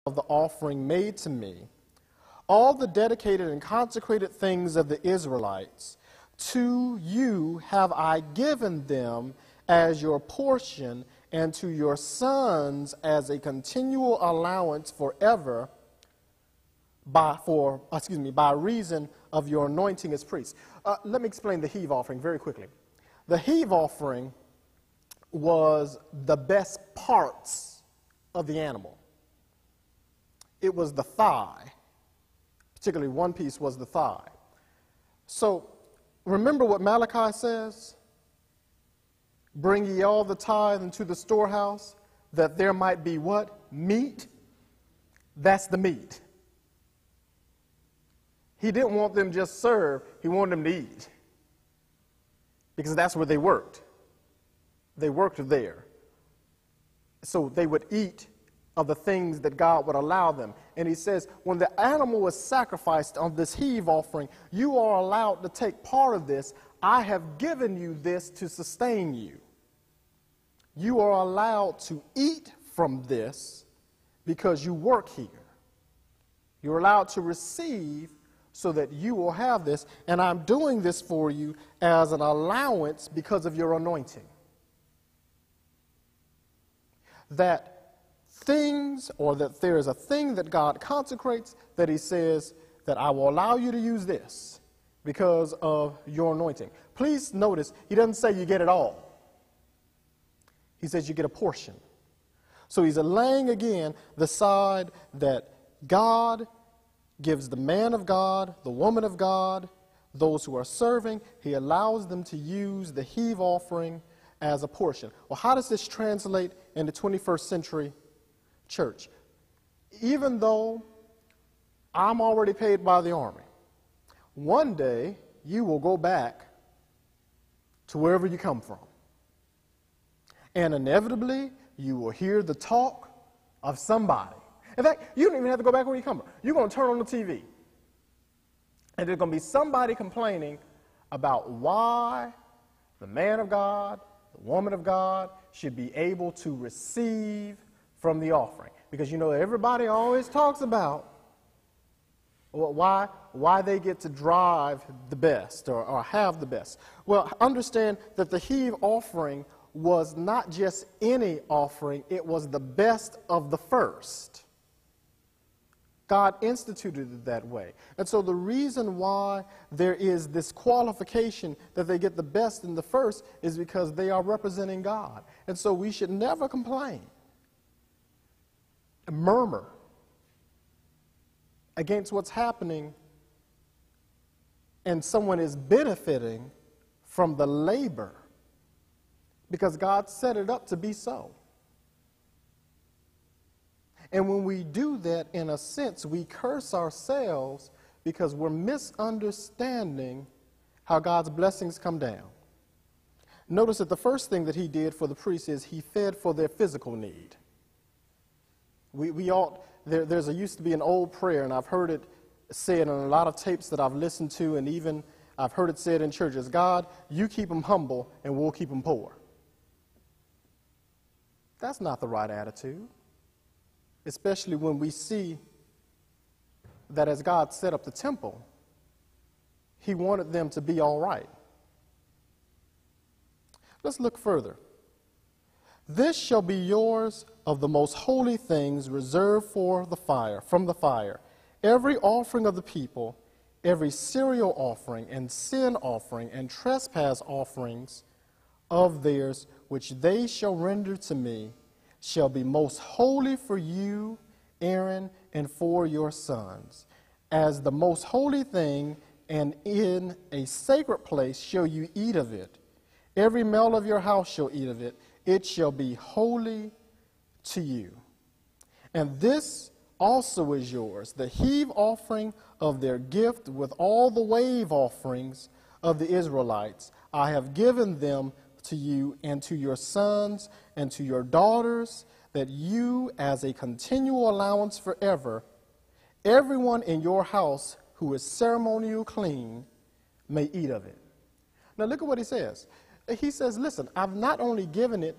of the offering made to me, all the dedicated and consecrated things of the Israelites, to you have I given them as your portion, and to your sons as a continual allowance forever, by reason of your anointing as priests. Let me explain the heave offering very quickly. The heave offering was the best parts of the animal. It was the thigh. Particularly one piece was the thigh. So remember what Malachi says? Bring ye all the tithe into the storehouse, that there might be what? Meat. That's the meat. He didn't want them just served, he wanted them to eat. Because that's where they worked. They worked there. So they would eat of the things that God would allow them. And he says, when the animal was sacrificed on this heave offering, you are allowed to take part of this. I have given you this to sustain you. You are allowed to eat from this because you work here. You're allowed to receive so that you will have this, and I'm doing this for you as an allowance because of your anointing. That things, or that there is a thing that God consecrates, that he says that I will allow you to use this because of your anointing. Please notice, he doesn't say you get it all. He says you get a portion. So he's laying again the side that God gives the man of God, the woman of God, those who are serving, he allows them to use the heave offering as a portion. Well, how does this translate in the 21st century church? Even though I'm already paid by the army, one day you will go back to wherever you come from. And inevitably, you will hear the talk of somebody. In fact, you don't even have to go back where you come from. You're going to turn on the TV. And there's going to be somebody complaining about why the man of God, the woman of God, should be able to receive from the offering. Because you know, everybody always talks about why they get to drive the best or have the best. Well, understand that the heave offering was not just any offering, it was the best of the first. God instituted it that way. And so the reason why there is this qualification that they get the best in the first is because they are representing God. And so we should never complain and murmur against what's happening and someone is benefiting from the labor because God set it up to be so. And when we do that, in a sense, we curse ourselves because we're misunderstanding how God's blessings come down. Notice that the first thing that he did for the priests is he fed for their physical need. There's used to be an old prayer, and I've heard it said in a lot of tapes that I've listened to, and even I've heard it said in churches, God, you keep them humble and we'll keep them poor. That's not the right attitude. Especially when we see that as God set up the temple, he wanted them to be all right. Let's look further. This shall be yours of the most holy things reserved for the fire, from the fire. Every offering of the people, every cereal offering and sin offering and trespass offerings of theirs, which they shall render to me, shall be most holy for you, Aaron, and for your sons. As the most holy thing, and in a sacred place shall you eat of it. Every male of your house shall eat of it. It shall be holy to you. And this also is yours, the heave offering of their gift with all the wave offerings of the Israelites. I have given them to you and to your sons and to your daughters, that you, as a continual allowance forever, everyone in your house who is ceremonial clean may eat of it. Now look at what he says. He says, listen, I've not only given it